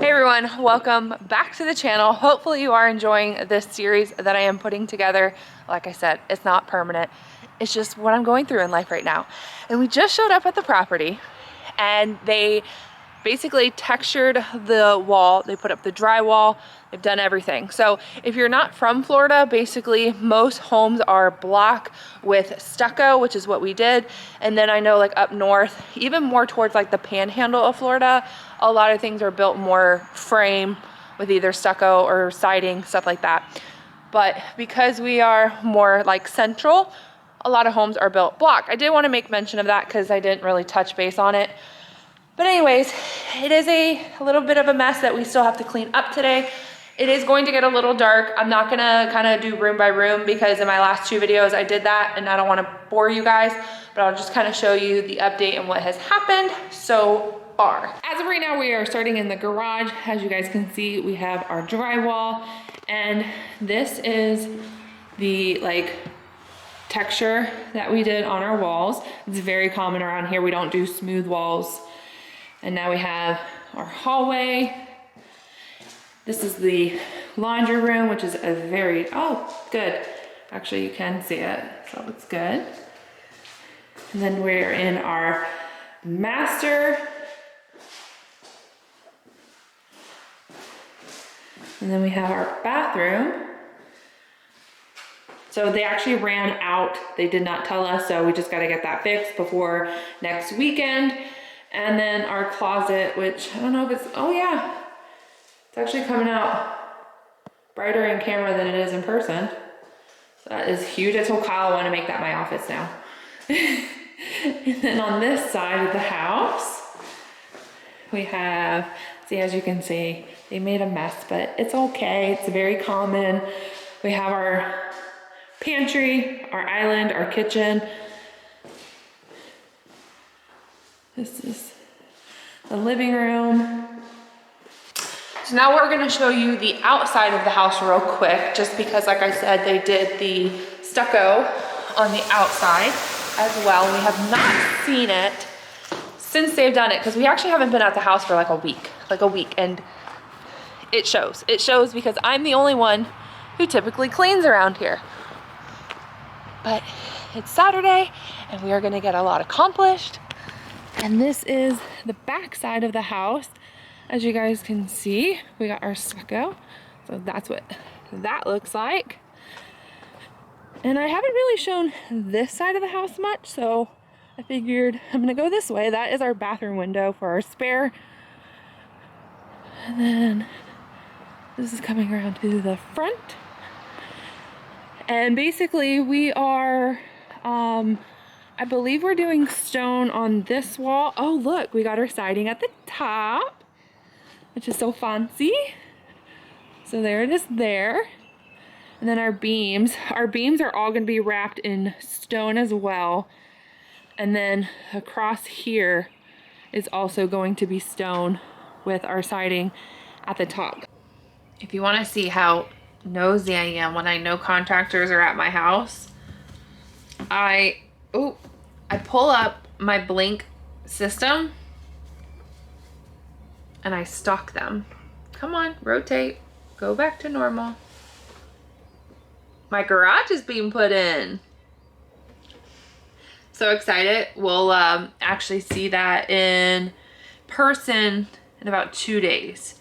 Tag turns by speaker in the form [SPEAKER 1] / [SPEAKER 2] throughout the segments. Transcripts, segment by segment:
[SPEAKER 1] Hey everyone, welcome back to the channel. Hopefully you are enjoying this series that I am putting together. Like I said, it's not permanent. It's just what I'm going through in life right now. And we just showed up at the property and they basically textured the wall. They put up the drywall. They've done everything. So if you're not from Florida, basically most homes are block with stucco, which is what we did. And then I know like up north, even more towards like the panhandle of Florida, a lot of things are built more frame with either stucco or siding, stuff like that. But because we are more like central, a lot of homes are built block. I did want to make mention of that because I didn't really touch base on it. But anyways, it is a little bit of a mess that we still have to clean up today. It is going to get a little dark. I'm not gonna kind of do room by room because in my last two videos I did that and I don't want to bore you guys, but I'll just kind of show you the update and what has happened so far. As of right now, we are starting in the garage. As you guys can see, we have our drywall and this is the like texture that we did on our walls. It's very common around here. We don't do smooth walls. And now we have our hallway. This is the laundry room, which is a very, oh, good. Actually, you can see it, so it's good. And then we're in our master. And then we have our bathroom. So they actually ran out. They did not tell us, so we just gotta get that fixed before next weekend. And then our closet, which I don't know if it's, oh yeah, it's actually coming out brighter in camera than it is in person. So that is huge. I told Kyle I want to make that my office now. And then on this side of the house, we have, see, as you can see, they made a mess, but it's okay. It's very common. We have our pantry, our island, our kitchen. This is the living room. So now we're gonna show you the outside of the house real quick, just because like I said, they did the stucco on the outside as well. We have not seen it since they've done it, because we actually haven't been at the house for like a week, and it shows. It shows because I'm the only one who typically cleans around here. But it's Saturday and we are gonna get a lot accomplished. And this is the back side of the house. As you guys can see, we got our stucco. So that's what that looks like. And I haven't really shown this side of the house much, so I figured I'm gonna go this way. That is our bathroom window for our spare. And then this is coming around to the front. And basically we are, I believe we're doing stone on this wall. Oh, look, we got our siding at the top, which is so fancy. So there it is there. And then our beams are all gonna be wrapped in stone as well. And then across here is also going to be stone with our siding at the top. If you wanna see how nosy I am when I know contractors are at my house, I pull up my Blink system and I stalk them. Come on, rotate, go back to normal. My garage is being put in. So excited. We'll actually see that in person in about 2 days.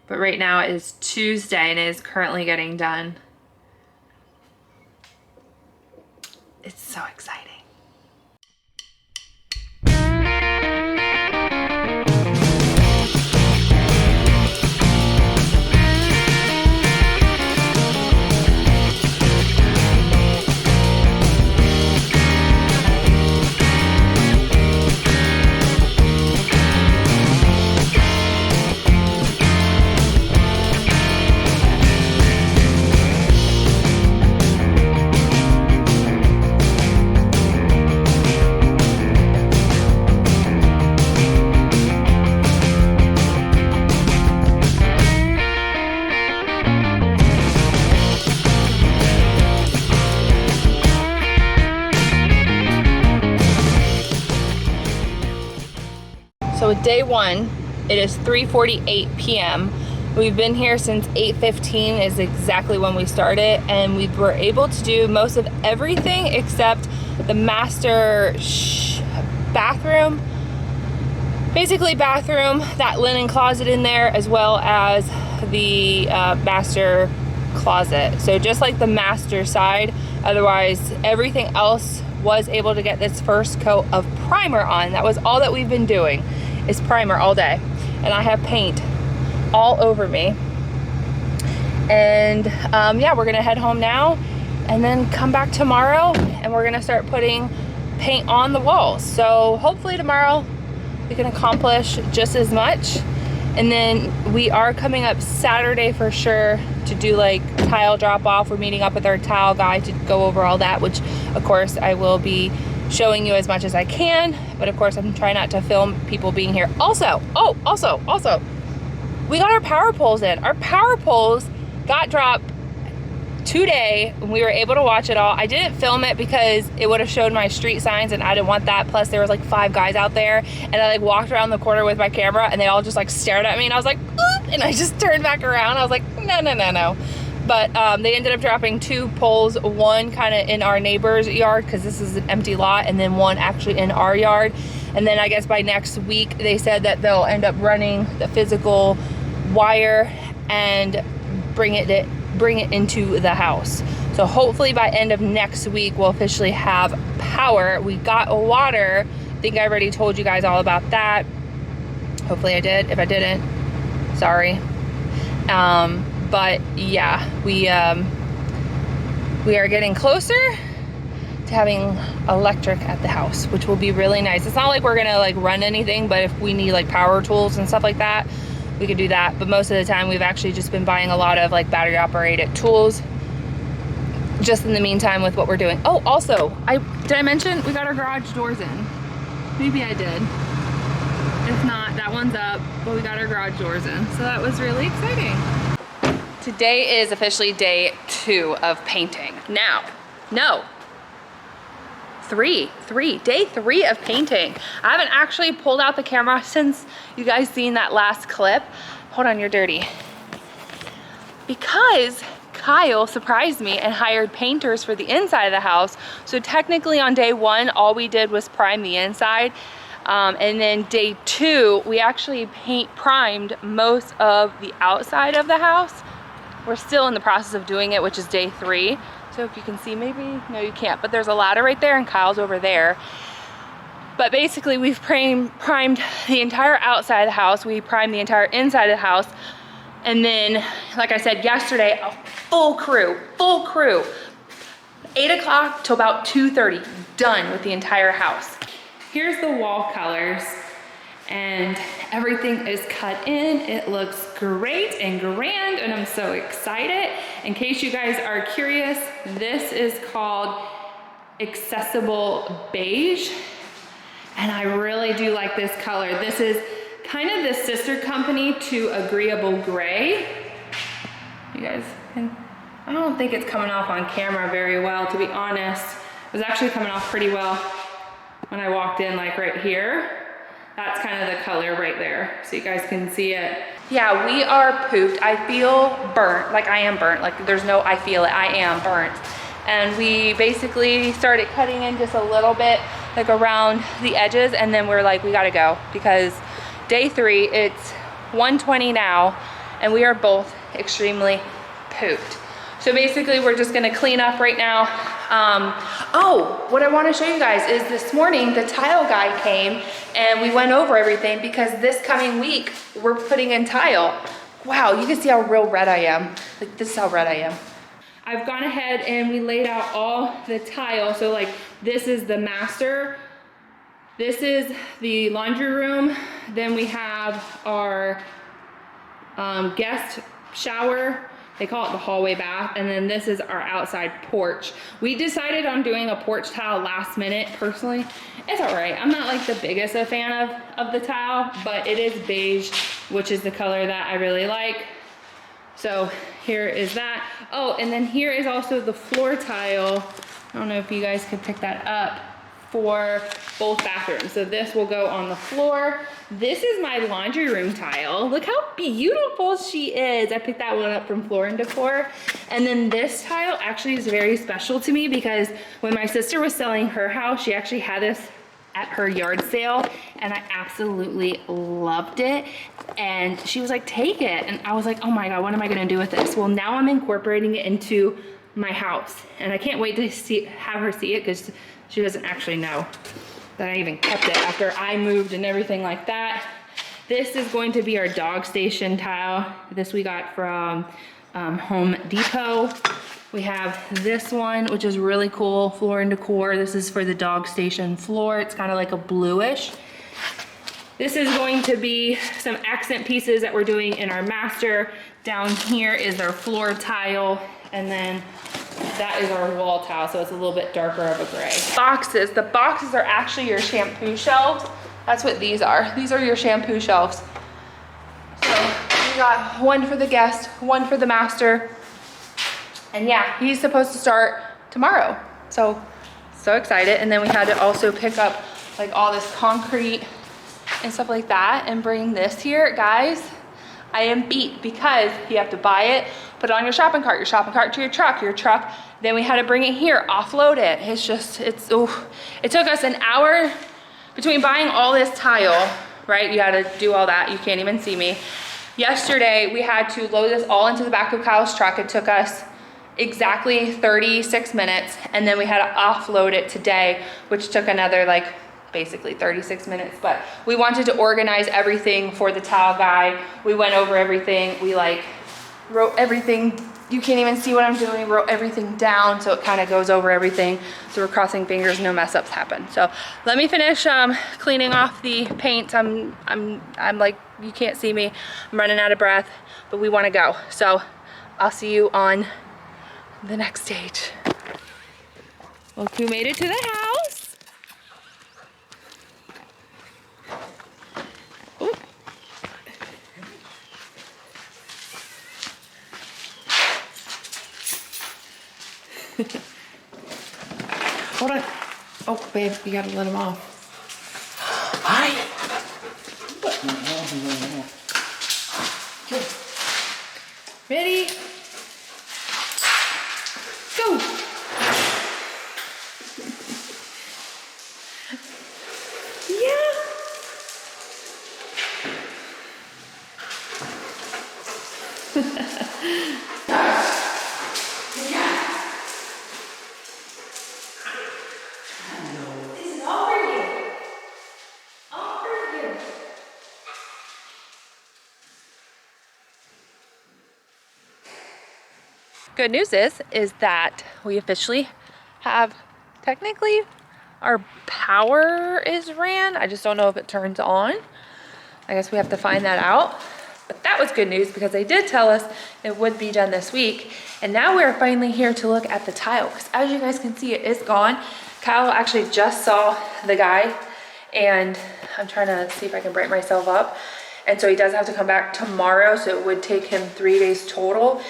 [SPEAKER 1] But right now it is Tuesday and it is currently getting done. It's so exciting. So with day one, It is 3:48 p.m. We've been here since 8:15 is exactly when we started, and we were able to do most of everything except the master bathroom. Basically bathroom, that linen closet in there, as well as the master closet. So just like the master side, otherwise everything else was able to get this first coat of primer on. That was all that we've been doing, is primer all day. And I have paint all over me. And yeah, we're gonna head home now and then come back tomorrow, and we're gonna start putting paint on the walls. So hopefully tomorrow we can accomplish just as much. And then we are coming up Saturday for sure to do like tile drop off. We're meeting up with our tile guy to go over all that, which of course I will be showing you as much as I can, but of course I'm trying not to film people being here. Also, also, we got our power poles in. Our power poles got dropped today, and we were able to watch it all. I didn't film it because it would have showed my street signs, and I didn't want that. Plus there was like 5 guys out there, and I like walked around the corner with my camera, and they all just like stared at me, and I was like, oop, and I just turned back around. I was like, no. But they ended up dropping 2 poles, one kind of in our neighbor's yard because this is an empty lot, and then one actually in our yard. And then I guess by next week they said that they'll end up running the physical wire and bring it into the house. So hopefully by end of next week we'll officially have power. We got water. I think I already told you guys all about that. Hopefully I did. If I didn't, sorry. But yeah, we are getting closer to having electric at the house, which will be really nice. It's not like we're gonna like run anything, but if we need like power tools and stuff like that, we could do that. But most of the time we've actually just been buying a lot of like battery operated tools just in the meantime with what we're doing. Oh, also, did I mention we got our garage doors in? Maybe I did. If not, that one's up, but we got our garage doors in. So that was really exciting. Today is officially day 2 of painting. Now, no, day 3 of painting. I haven't actually pulled out the camera since you guys seen that last clip. Hold on, you're dirty. Because Kyle surprised me and hired painters for the inside of the house. So technically on day 1, all we did was prime the inside. And then day 2, we actually primed most of the outside of the house. We're still in the process of doing it, which is day 3. So if you can see, maybe, no you can't, but there's a ladder right there and Kyle's over there. But basically we've primed the entire outside of the house. We primed the entire inside of the house. And then, like I said yesterday, a full crew, 8 o'clock till about 2:30, done with the entire house. Here's the wall colors. And everything is cut in. It looks great and grand, and I'm so excited. In case you guys are curious, this is called Accessible Beige, and I really do like this color. This is kind of the sister company to Agreeable Gray. You guys can, I don't think it's coming off on camera very well, to be honest. It was actually coming off pretty well when I walked in, like right here. That's kind of the color right there, so you guys can see it. Yeah, we are pooped. I feel burnt, like I am burnt. Like there's no I feel it, I am burnt. And we basically started cutting in just a little bit, like around the edges, and then we're like, we gotta go, because day 3, it's 1:20 now, and we are both extremely pooped. So basically we're just gonna clean up right now. Oh, what I wanna show you guys is this morning the tile guy came and we went over everything, because this coming week we're putting in tile. Wow, you can see how real red I am. Like this is how red I am. I've gone ahead and we laid out all the tile. So like this is the master, this is the laundry room, then we have our guest shower. They call it the hallway bath, and then this is our outside porch. We decided on doing a porch tile last minute. Personally, it's all right. I'm not like the biggest a fan of the tile, but it is beige, which is the color that I really like. So here is that. Oh, and then here is also the floor tile. I don't know if you guys can pick that up. for both bathrooms. So this will go on the floor. This is my laundry room tile. Look how beautiful she is. I picked that one up from Floor & Decor. And then this tile actually is very special to me because when my sister was selling her house, she actually had this at her yard sale and I absolutely loved it. And she was like, take it. And I was like, oh my God, what am I gonna do with this? Well, now I'm incorporating it into my house. And I can't wait to have her see it because she doesn't actually know that I even kept it after I moved and everything like that. This is going to be our dog station tile. This we got from Home Depot. We have this one, which is really cool, Floor & Decor. This is for the dog station floor. It's kind of like a bluish. This is going to be some accent pieces that we're doing in our master. Down here is our floor tile, and then that is our wall tile, so it's a little bit darker of a gray. Boxes, the boxes are actually your shampoo shelves. That's what these are. These are your shampoo shelves. So we got one for the guest, one for the master. And yeah, he's supposed to start tomorrow. So excited. And then we had to also pick up like all this concrete and stuff like that and bring this here. Guys, I am beat because you have to buy it, put it on your shopping cart to your truck. Then we had to bring it here, offload it. It took us an hour between buying all this tile, right? You had to do all that. You can't even see me. Yesterday, we had to load this all into the back of Kyle's truck. It took us exactly 36 minutes. And then we had to offload it today, which took another like basically 36 minutes. But we wanted to organize everything for the tile guy. We went over everything. We like wrote everything. You can't even see what I'm doing. Wrote everything down so it kind of goes over everything. So we're crossing fingers no mess ups happen. So let me finish cleaning off the paint. I'm like, you can't see me. I'm running out of breath, but we want to go. So I'll see you on the next stage. Look who made it to the house. Ooh. Hold on. Oh, babe, you gotta let him off. Hi. Ready? Go. Yeah. This is all for you. All for you. Good news is that we officially have, technically, our power is ran. I just don't know if it turns on. I guess we have to find that out. But that was good news because they did tell us it would be done this week. And now we're finally here to look at the tile. Because as you guys can see, it is gone. Kyle actually just saw the guy. And I'm trying to see if I can brighten myself up. And so he does have to come back tomorrow. So it would take him 3 days total.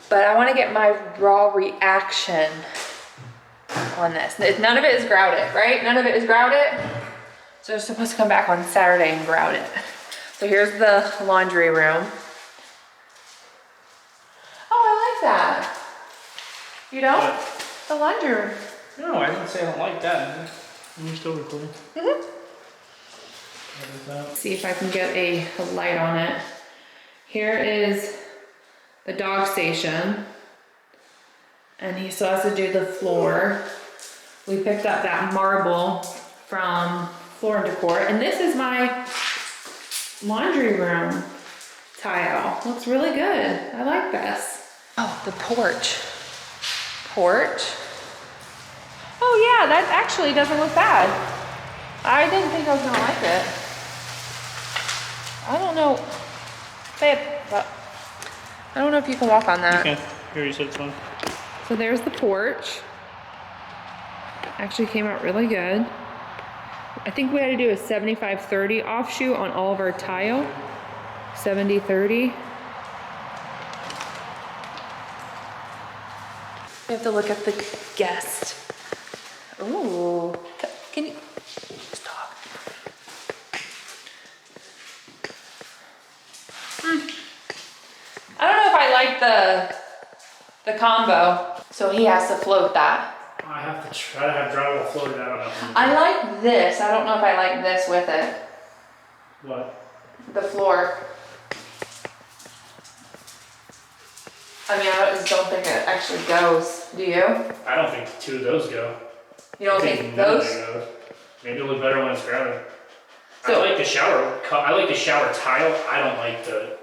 [SPEAKER 1] But I want to get my raw reaction on this. None of it is grouted, right? None of it is grouted. So they're supposed to come back on Saturday and grout it. So here's the laundry room. Oh, I like that. You don't? What? The laundry room.
[SPEAKER 2] No, I didn't say I don't like that. Are still recording?
[SPEAKER 1] Mm-hmm. See if I can get a light on it. Here is the dog station. And he still has to do the floor. We picked up that marble from Floor & Decor. And this is my laundry room tile. Looks really good. I like this. Oh, the porch. Oh yeah, that actually doesn't look bad. I didn't think I was gonna like it. I don't know, babe, but I don't know if you can walk on that.
[SPEAKER 2] Okay, here you said it's fine.
[SPEAKER 1] So there's the porch. Actually came out really good. I think we had to do a 75-30 offshoot on all of our tile. 70-30. We have to look at the guest. Ooh, Can you stop? I don't know if I like the combo, so he has to float that.
[SPEAKER 2] I have to try to have drywall floated out.
[SPEAKER 1] I like this. I don't know if I like this with it.
[SPEAKER 2] What?
[SPEAKER 1] The floor. I mean, I just don't think it actually goes. Do you?
[SPEAKER 2] I don't think 2 of those go.
[SPEAKER 1] You don't
[SPEAKER 2] I
[SPEAKER 1] think
[SPEAKER 2] none of
[SPEAKER 1] those?
[SPEAKER 2] it goes. Maybe it'll look better when it's grounded.
[SPEAKER 1] So-
[SPEAKER 2] I like the shower. I like the shower tile. I don't like the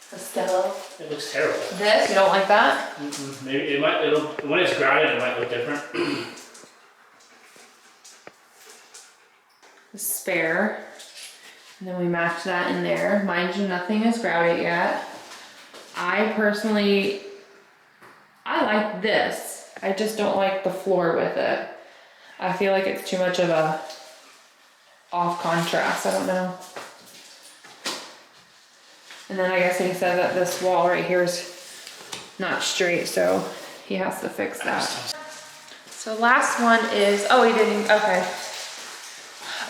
[SPEAKER 1] The Stello.
[SPEAKER 2] It looks terrible.
[SPEAKER 1] This? You don't like that?
[SPEAKER 2] Maybe it'll when it's grounded it might look different.
[SPEAKER 1] The spare. And then we match that in there. Mind you, nothing is grouted yet. I personally, I like this. I just don't like the floor with it. I feel like it's too much of a off contrast. I don't know. And then I guess he said that this wall right here is not straight, so he has to fix that. So last one is, oh, he didn't, okay.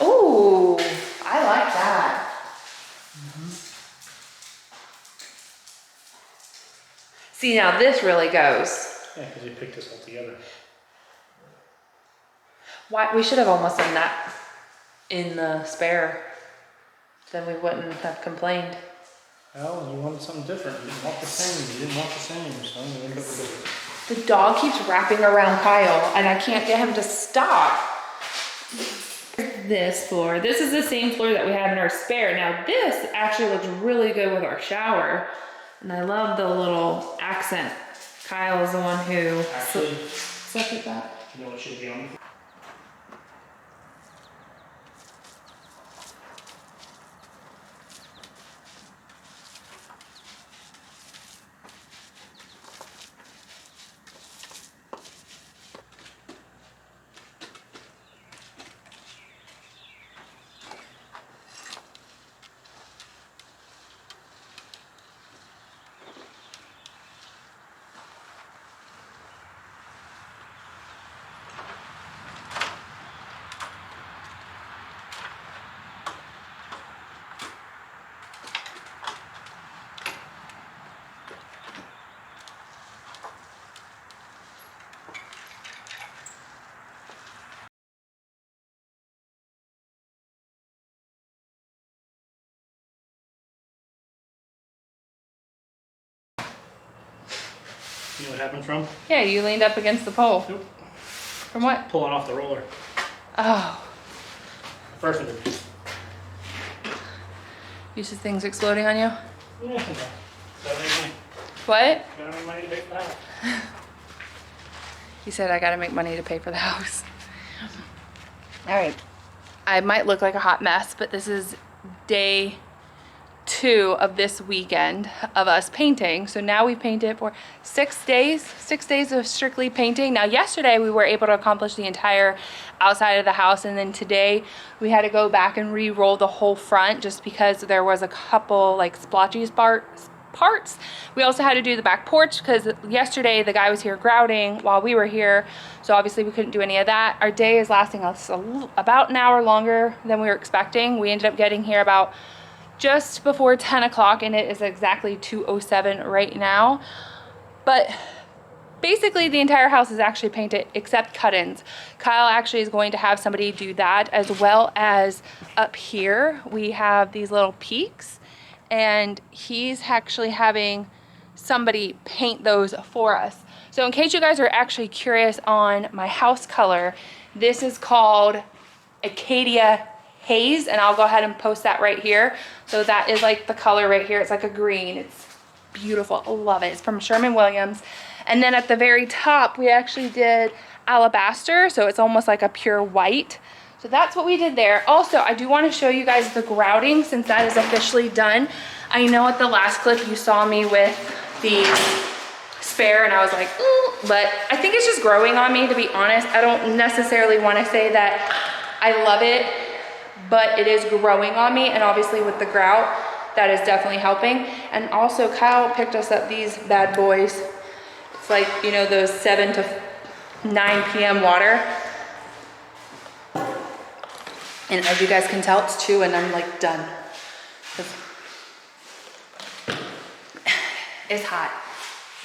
[SPEAKER 1] Ooh, I like that. See, now this really goes.
[SPEAKER 2] Yeah, because you picked this all together.
[SPEAKER 1] Why, we should have almost done that in the spare. Then we wouldn't have complained.
[SPEAKER 2] Well, you wanted something different. You didn't want the same. You didn't want the same, so you ended up with
[SPEAKER 1] The dog keeps wrapping around Kyle and I can't get him to stop. This floor, this is the same floor that we have in our spare. Now this actually looks really good with our shower. And I love the little accent. Kyle is the one who
[SPEAKER 2] Actually,
[SPEAKER 1] selected that.
[SPEAKER 2] you know what should be on? You know what happened from?
[SPEAKER 1] Yeah, you leaned up against the pole.
[SPEAKER 2] Nope.
[SPEAKER 1] From what?
[SPEAKER 2] Pulling off the roller.
[SPEAKER 1] Oh,
[SPEAKER 2] First one.
[SPEAKER 1] you see things exploding on you?
[SPEAKER 2] Yeah, okay.
[SPEAKER 1] What?
[SPEAKER 2] Got any money to pay for that?
[SPEAKER 1] He said I gotta make money to pay for the house. All right. I might look like a hot mess, but this is day 2 of this weekend of us painting. So now we painted for 6 days of strictly painting. Now yesterday we were able to accomplish the entire outside of the house, and then today we had to go back and re-roll the whole front just because there was a couple like splotchy parts. We also had to do the back porch because yesterday the guy was here grouting while we were here, so obviously we couldn't do any of that. Our day is lasting us about an hour longer than we were expecting. We ended up getting here about just before 10 o'clock and it is exactly 2:07 right now. But basically the entire house is actually painted except cut-ins. Kyle actually is going to have somebody do that, as well as up here we have these little peaks, and he's actually having somebody paint those for us. So in case you guys are actually curious on my house color, this is called Acadia Haze, and I'll go ahead and post that right here. So that is like the color right here. It's like a green. It's beautiful. I love it. It's from Sherwin-Williams. And then at the very top, we actually did alabaster, so it's almost like a pure white. So that's what we did there. Also, I do want to show you guys the grouting since that is officially done. I know at the last clip you saw me with the spare and I was like, ooh, but I think it's just growing on me, to be honest. I don't necessarily want to say that I love it, but it is growing on me, and obviously with the grout, that is definitely helping. And also Kyle picked us up these bad boys. It's like, you know, those 7 to 9 p.m. water. And as you guys can tell, it's 2 and I'm like done. It's hot.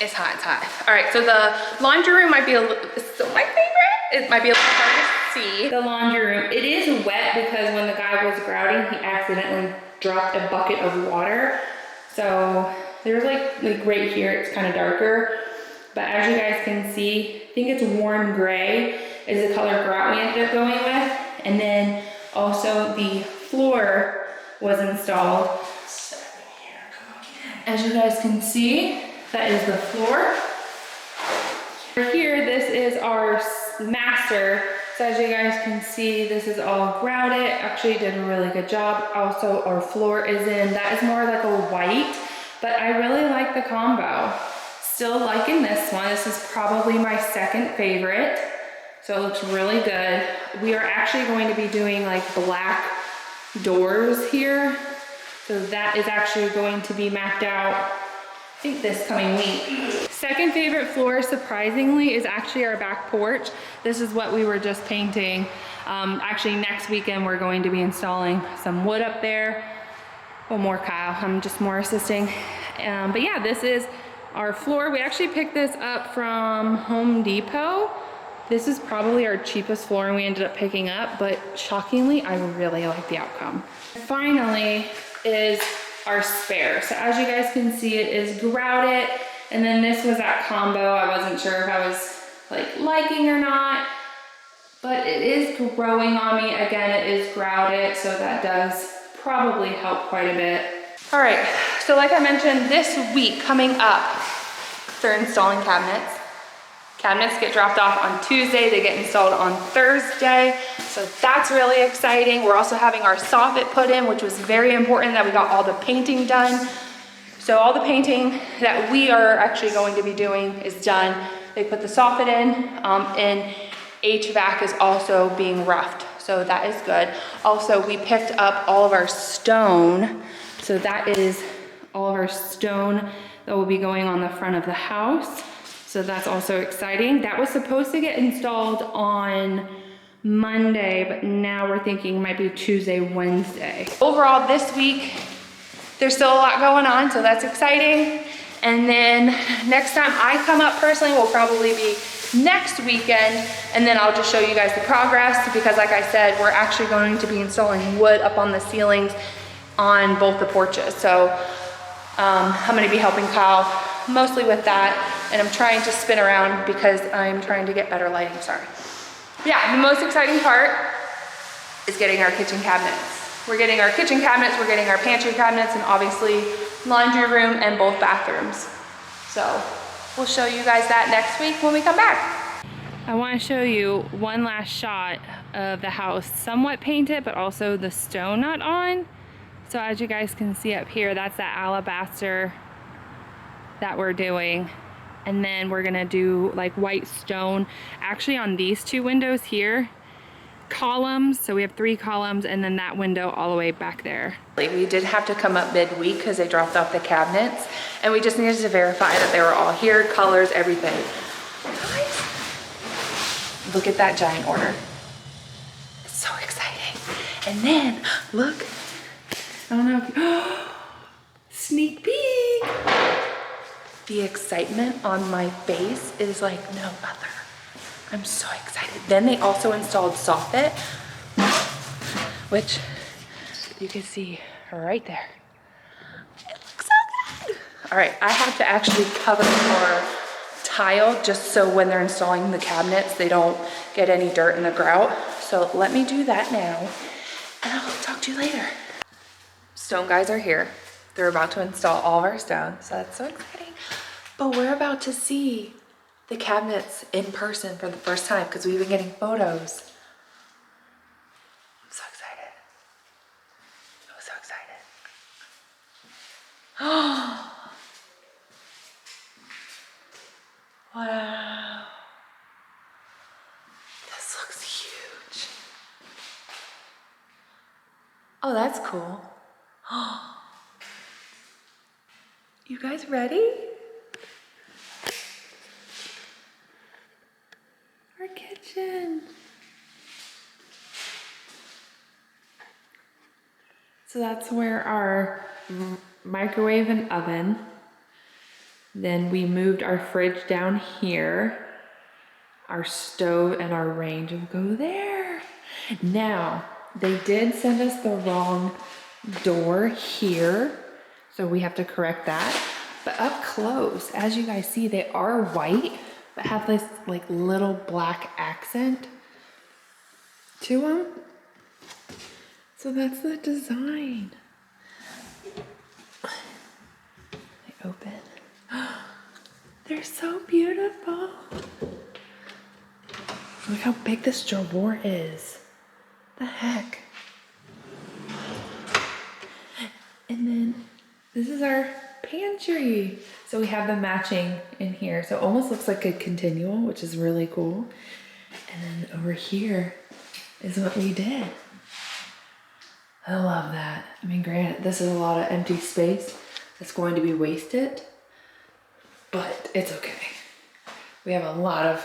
[SPEAKER 1] It's hot, it's hot. All right, so the laundry room might be still my favorite. It might be a little hard to see. The laundry room, it is wet because when the guy was grouting, he accidentally dropped a bucket of water. So there's like right here, it's kind of darker. But as you guys can see, I think it's warm gray is the color grout we ended up going with. And then also the floor was installed. As you guys can see, that is the floor. Here, this is our master. So as you guys can see, this is all grouted. Actually did a really good job. Also, our floor is in, that is more like a white, but I really like the combo. Still liking this one. This is probably my second favorite. So it looks really good. We are actually going to be doing like black doors here. So that is actually going to be mapped out, I think this coming week. Second favorite floor, surprisingly, is actually our back porch. This is what we were just painting. Actually, next weekend, we're going to be installing some wood up there. Well, more Kyle, I'm just more assisting. But yeah, this is our floor. We actually picked this up from Home Depot. This is probably our cheapest floor we ended up picking up, but shockingly, I really like the outcome. Finally is our spare. So as you guys can see, it is grouted, and then this was that combo. I wasn't sure if I was like liking or not, but it is growing on me. Again, it is grouted, so that does probably help quite a bit. All right, so like I mentioned, this week coming up, they're installing cabinets. Cabinets get dropped off on Tuesday, they get installed on Thursday. So that's really exciting. We're also having our soffit put in, which was very important that we got all the painting done. So all the painting that we are actually going to be doing is done. They put the soffit in, and HVAC is also being roughed. So that is good. Also, we picked up all of our stone. So that is all of our stone that will be going on the front of the house. So that's also exciting. That was supposed to get installed on Monday, but now we're thinking it might be Tuesday, Wednesday. Overall this week, there's still a lot going on, so that's exciting. And then next time I come up personally will probably be next weekend, and then I'll just show you guys the progress, because like I said, we're actually going to be installing wood up on the ceilings on both the porches. So I'm gonna be helping Kyle mostly with that, and I'm trying to spin around because I'm trying to get better lighting, sorry. Yeah, the most exciting part is getting our kitchen cabinets. We're getting our kitchen cabinets, we're getting our pantry cabinets, and obviously laundry room and both bathrooms. So we'll show you guys that next week when we come back. I want to show you one last shot of the house, somewhat painted, but also the stone not on. So as you guys can see up here, that's that alabaster that we're doing. And then we're gonna do like white stone. Actually on these 2 windows here, columns. So we have 3 columns, and then that window all the way back there. We did have to come up midweek because they dropped off the cabinets, and we just needed to verify that they were all here, colors, everything. Guys, look at that giant order. It's so exciting. And then look, I don't know if you, sneak peek. The excitement on my face is like no other. I'm so excited. Then they also installed soffit, which you can see right there. It looks so good. All right, I have to actually cover more tile just so when they're installing the cabinets, they don't get any dirt in the grout. So let me do that now, and I'll talk to you later. Stone guys are here. They're about to install all of our stone, so that's so exciting. But we're about to see the cabinets in person for the first time because we've been getting photos. I'm so excited. I'm so excited. Oh, wow. This looks huge. Oh, that's cool. You guys ready? Our kitchen. So that's where our microwave and oven. Then we moved our fridge down here. Our stove and our range will go there. Now, they did send us the wrong door here, so we have to correct that. But up close, as you guys see, they are white, but have this like little black accent to them. So that's the design. They open. They're so beautiful. Look how big this drawer is. The heck? And then this is our pantry. So we have the matching in here. So it almost looks like a continual, which is really cool. And then over here is what we did. I love that. I mean, granted, this is a lot of empty space that's going to be wasted, but it's okay. We have a lot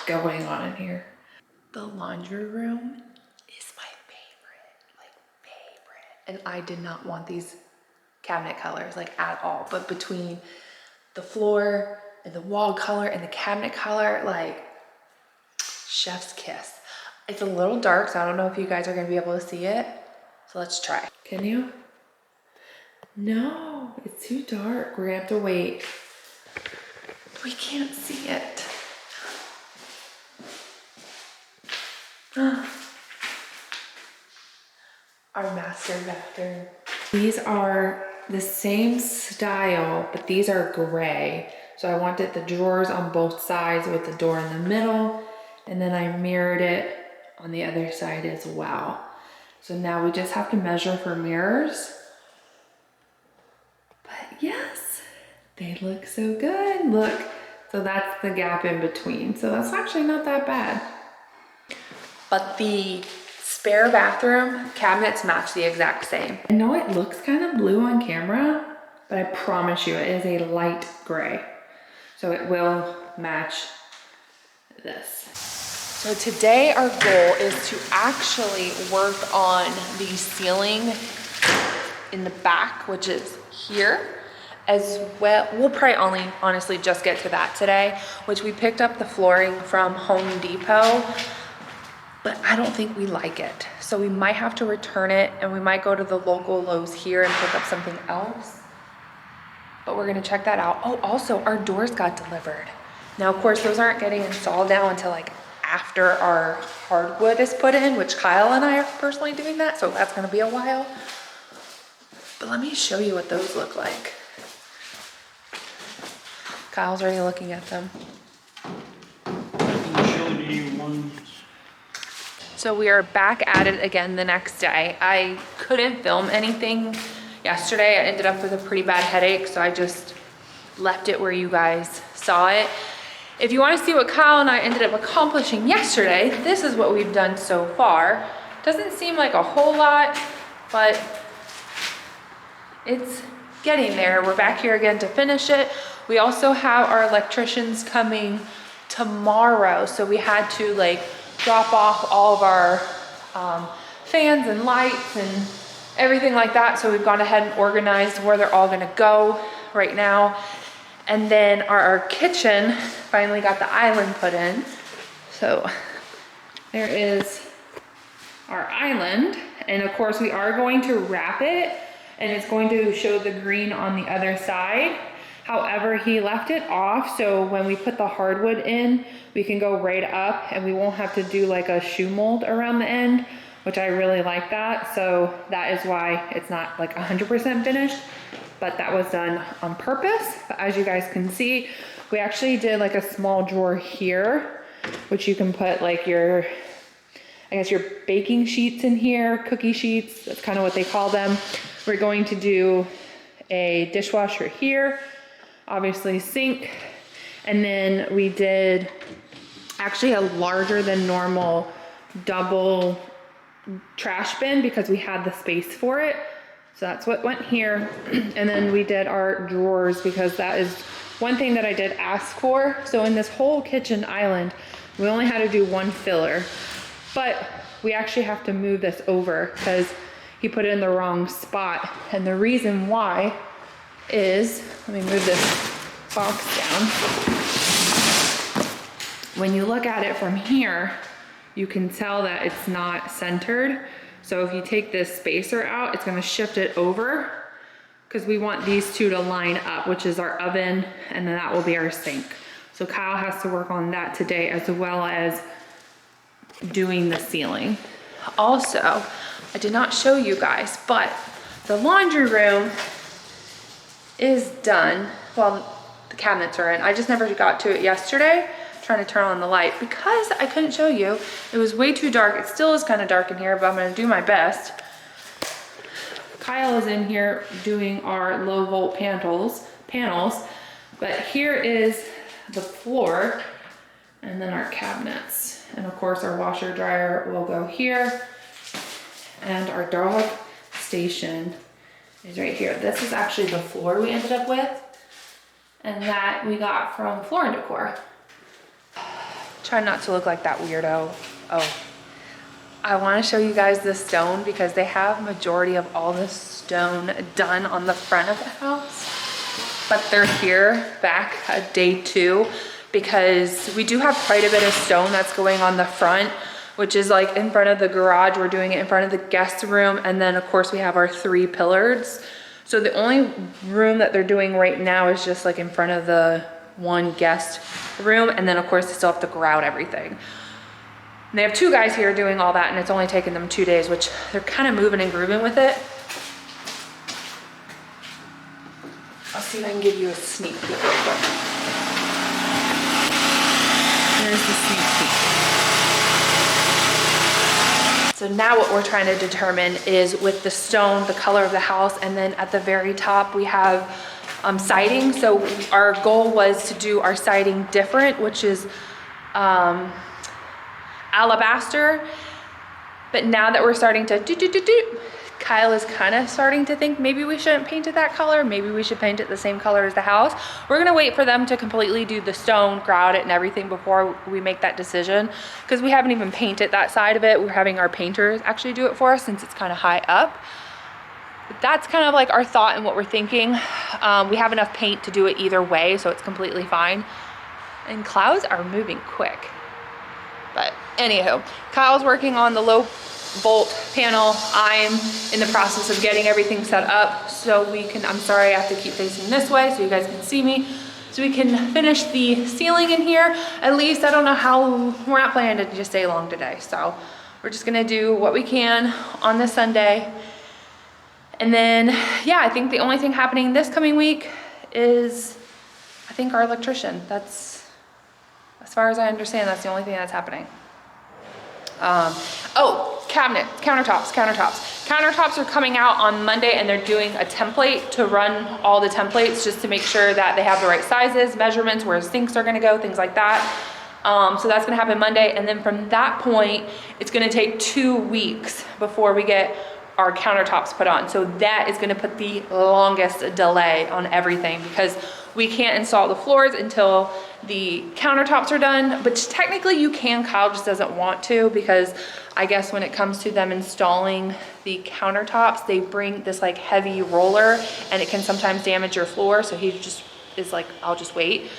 [SPEAKER 1] going on in here. The laundry room is my favorite. And I did not want these cabinet colors like at all, but between the floor and the wall color and the cabinet color, like chef's kiss. It's a little dark, so I don't know if you guys are gonna be able to see it. So let's try. Can you? No, it's too dark. We're gonna have to wait. We can't see it. Our master bathroom. These are the same style, but these are gray. So I wanted the drawers on both sides with the door in the middle, and then I mirrored it on the other side as well. So now we just have to measure for mirrors. But yes, they look so good. Look, so that's the gap in between. So that's actually not that bad. But the spare bathroom cabinets match the exact same. I know it looks kind of blue on camera, but I promise you it is a light gray. So it will match this. So today our goal is to actually work on the ceiling in the back, which is here as well. We'll probably only honestly just get to that today, which we picked up the flooring from Home Depot, but I don't think we like it. So we might have to return it, and we might go to the local Lowe's here and pick up something else. But we're gonna check that out. Oh, also our doors got delivered. Now, of course, those aren't getting installed now until like after our hardwood is put in, which Kyle and I are personally doing that, so that's gonna be a while. But let me show you what those look like. Kyle's already looking at them.
[SPEAKER 2] I can show you one.
[SPEAKER 1] So we are back at it again the next day. I couldn't film anything yesterday. I ended up with a pretty bad headache, so I just left it where you guys saw it. If you want to see what Kyle and I ended up accomplishing yesterday, this is what we've done so far. Doesn't seem like a whole lot, but it's getting there. We're back here again to finish it. We also have our electricians coming tomorrow, so we had to like drop off all of our fans and lights and everything like that. So we've gone ahead and organized where they're all gonna go right now. And then our kitchen finally got the island put in. So there is our island. And of course we are going to wrap it, and it's going to show the green on the other side. However, he left it off, so when we put the hardwood in, we can go right up and we won't have to do like a shoe mold around the end, which I really like that. So that is why it's not like 100% finished, but that was done on purpose. But as you guys can see, we actually did like a small drawer here, which you can put like your, I guess your baking sheets in here, cookie sheets, that's kind of what they call them. We're going to do a dishwasher here, obviously sink, and then we did actually a larger than normal double trash bin because we had the space for it. So that's what went here. And then we did our drawers because that is one thing that I did ask for. So in this whole kitchen island, we only had to do one filler, but we actually have to move this over because he put it in the wrong spot. And the reason why is, let me move this box down. When you look at it from here, you can tell that it's not centered. So if you take this spacer out, it's gonna shift it over because we want these two to line up, which is our oven, and then that will be our sink. So Kyle has to work on that today, as well as doing the ceiling. Also, I did not show you guys, but the laundry room is done. Well, the cabinets are in. I just never got to it yesterday, trying to turn on the light because I couldn't show you. It was way too dark. It still is kind of dark in here, but I'm gonna do my best. Kyle is in here doing our low volt panels, but here is the floor and then our cabinets. And of course our washer dryer will go here, and our dog station is right here. This is actually the floor we ended up with, and that we got from Floor & Decor. Try not to look like that weirdo. Oh, I want to show you guys the stone because they have majority of all the stone done on the front of the house, but they're here back at day 2 because we do have quite a bit of stone that's going on the front, which is like in front of the garage. We're doing it in front of the guest room, and then of course we have our 3 pillars. So the only room that they're doing right now is just like in front of the 1 guest room, and then of course they still have to grout everything. And they have 2 guys here doing all that, and it's only taken them 2 days, which they're kind of moving and grooving with it. I'll see if I can give you a sneak peek real quick. There's the sneak peek. So now what we're trying to determine is with the stone, the color of the house, and then at the very top we have siding. So our goal was to do our siding different, which is alabaster. But now that we're starting to Kyle is kind of starting to think maybe we shouldn't paint it that color. Maybe we should paint it the same color as the house. We're gonna wait for them to completely do the stone, grout it and everything before we make that decision, because we haven't even painted that side of it. We're having our painters actually do it for us since it's kind of high up. But that's kind of like our thought and what we're thinking. We have enough paint to do it either way, so it's completely fine. And clouds are moving quick. But anywho, Kyle's working on the low volt panel. I'm in the process of getting everything set up so we can, I'm sorry I have to keep facing this way so you guys can see me, so we can finish the ceiling in here. At least I don't know how, we're not planning to just stay long today, so we're just gonna do what we can on this Sunday. And then, yeah, I think the only thing happening this coming week is, I think, our electrician. That's, as far as I understand, that's the only thing that's happening. Oh, countertops. Countertops are coming out on Monday, and they're doing a template to run all the templates just to make sure that they have the right sizes, measurements, where sinks are gonna go, things like that. So that's gonna happen Monday. And then from that point, it's gonna take 2 weeks before we get our countertops put on. So that is gonna put the longest delay on everything, because we can't install the floors until the countertops are done, but technically you can. Kyle just doesn't want to, because I guess when it comes to them installing the countertops, they bring this like heavy roller and it can sometimes damage your floor. So he just is like, I'll just wait.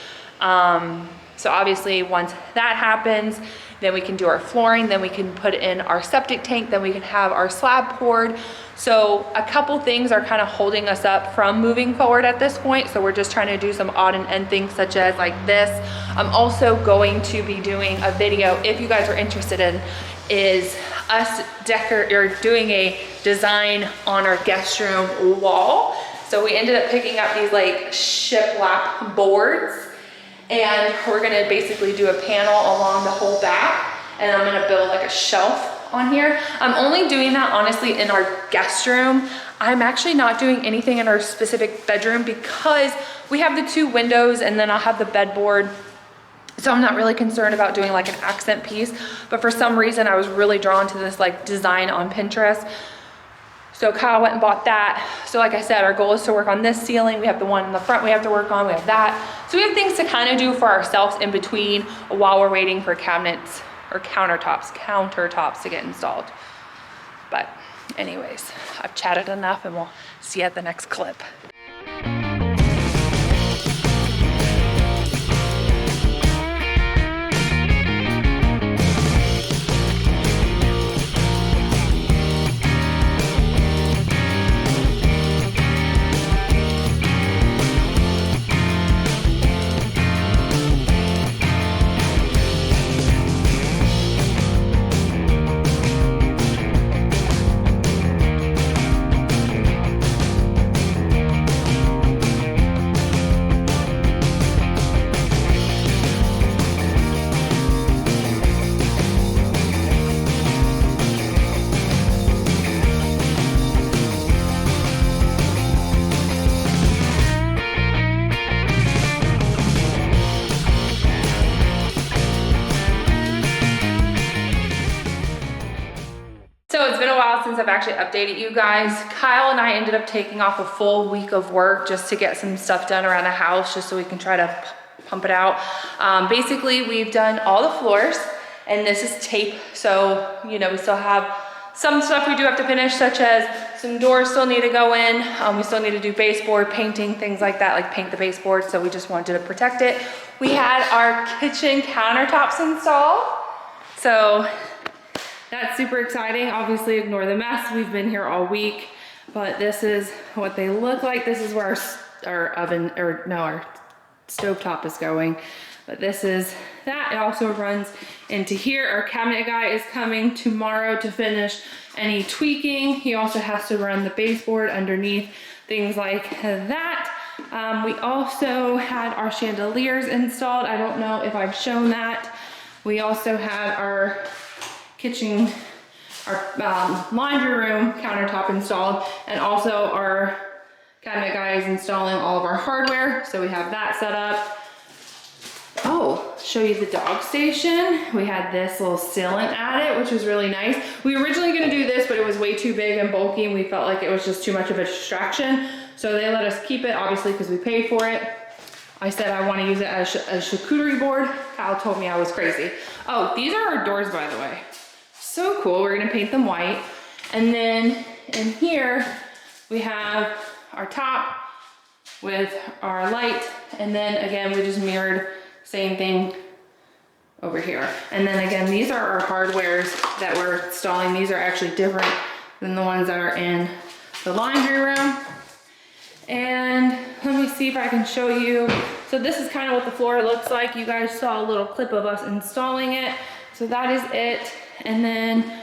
[SPEAKER 1] So obviously once that happens, then we can do our flooring, then we can put in our septic tank, then we can have our slab poured. So a couple things are kind of holding us up from moving forward at this point. So we're just trying to do some odd and end things such as like this. I'm also going to be doing a video, if you guys are interested in, is us doing a design on our guest room wall. So we ended up picking up these like shiplap boards, and we're gonna basically do a panel along the whole back, and I'm gonna build like a shelf on here. I'm only doing that honestly in our guest room. I'm actually not doing anything in our specific bedroom because we have the 2 windows and then I'll have the bedboard. So I'm not really concerned about doing like an accent piece, but for some reason I was really drawn to this like design on Pinterest. So Kyle went and bought that. So like I said, our goal is to work on this ceiling. We have the one in the front we have to work on, we have that. So we have things to kind of do for ourselves in between while we're waiting for cabinets or countertops to get installed. But Anyways, I've chatted enough and we'll see you at the next clip. So it's been a while since I've actually updated you guys. Kyle and I ended up taking off a full week of work just to get some stuff done around the house, just so we can try to pump it out. Basically, we've done all the floors, and this is tape. So, you know, we still have some stuff we do have to finish, such as some doors still need to go in. We still need to do baseboard, painting, things like that, like paint the baseboard. So we just wanted to protect it. We had our kitchen countertops installed. So that's super exciting. Obviously, ignore the mess. We've been here all week, but this is what they look like. This is where our oven, or no, our stovetop is going. But this is that. It also runs into here. Our cabinet guy is coming tomorrow to finish any tweaking. He also has to run the baseboard underneath, things like that. We also had our chandeliers installed. I don't know if I've shown that. We also had our kitchen, our laundry room countertop installed, and also our cabinet guy is installing all of our hardware. So we have that set up. Oh, show you the dog station. We had this little ceiling added, which was really nice. We were originally gonna do this, but it was way too big and bulky, and we felt like it was just too much of a distraction. So they let us keep it, obviously, because we paid for it. I said I want to use it as a charcuterie board. Kyle told me I was crazy. Oh, these are our doors, by the way. So cool. We're gonna paint them white. And then in here, we have our top with our light. And then again, we just mirrored same thing over here. And then again, these are our hardwares that we're installing. These are actually different than the ones that are in the laundry room. And let me see if I can show you. So this is kind of what the floor looks like. You guys saw a little clip of us installing it. So that is it. And then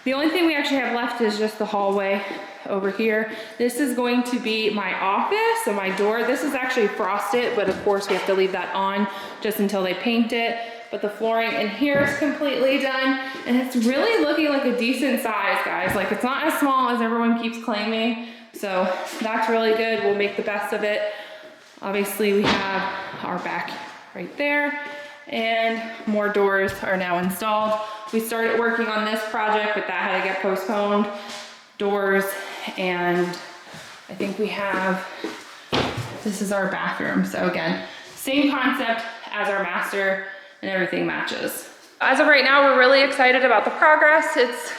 [SPEAKER 1] the only thing we actually have left is just the hallway over here. This is going to be my office, so my door. This is actually frosted, but of course we have to leave that on just until they paint it. But the flooring in here is completely done, and it's really looking like a decent size, guys. Like, it's not as small as everyone keeps claiming, so that's really good. We'll make the best of it. Obviously, we have our back right there, and more doors are now installed. We started working on this project, but that had to get postponed. Doors, and I think we have, this is our bathroom. So again, same concept as our master, and everything matches. As of right now, we're really excited about the progress. It's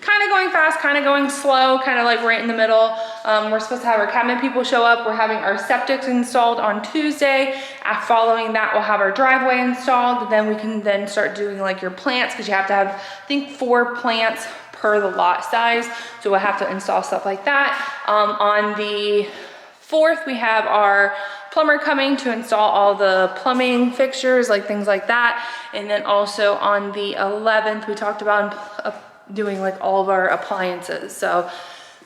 [SPEAKER 1] kind of going fast, kind of going slow, kind of like right in the middle. We're supposed to have our cabinet people show up. We're having our septic installed on Tuesday. Following that, we'll have our driveway installed. Then we can then start doing like your plants, because you have to have, I think, 4 plants per the lot size. So we'll have to install stuff like that. On the 4th, we have our plumber coming to install all the plumbing fixtures, like things like that. And then also on the 11th, we talked about doing like all of our appliances. So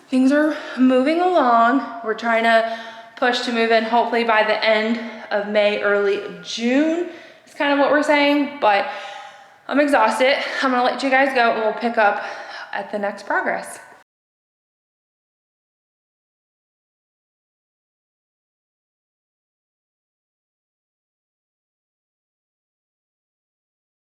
[SPEAKER 1] things are moving along. We're trying to push to move in hopefully by the end of May, early June. It's kind of what we're saying, but I'm exhausted. I'm gonna let you guys go, and we'll pick up at the next progress.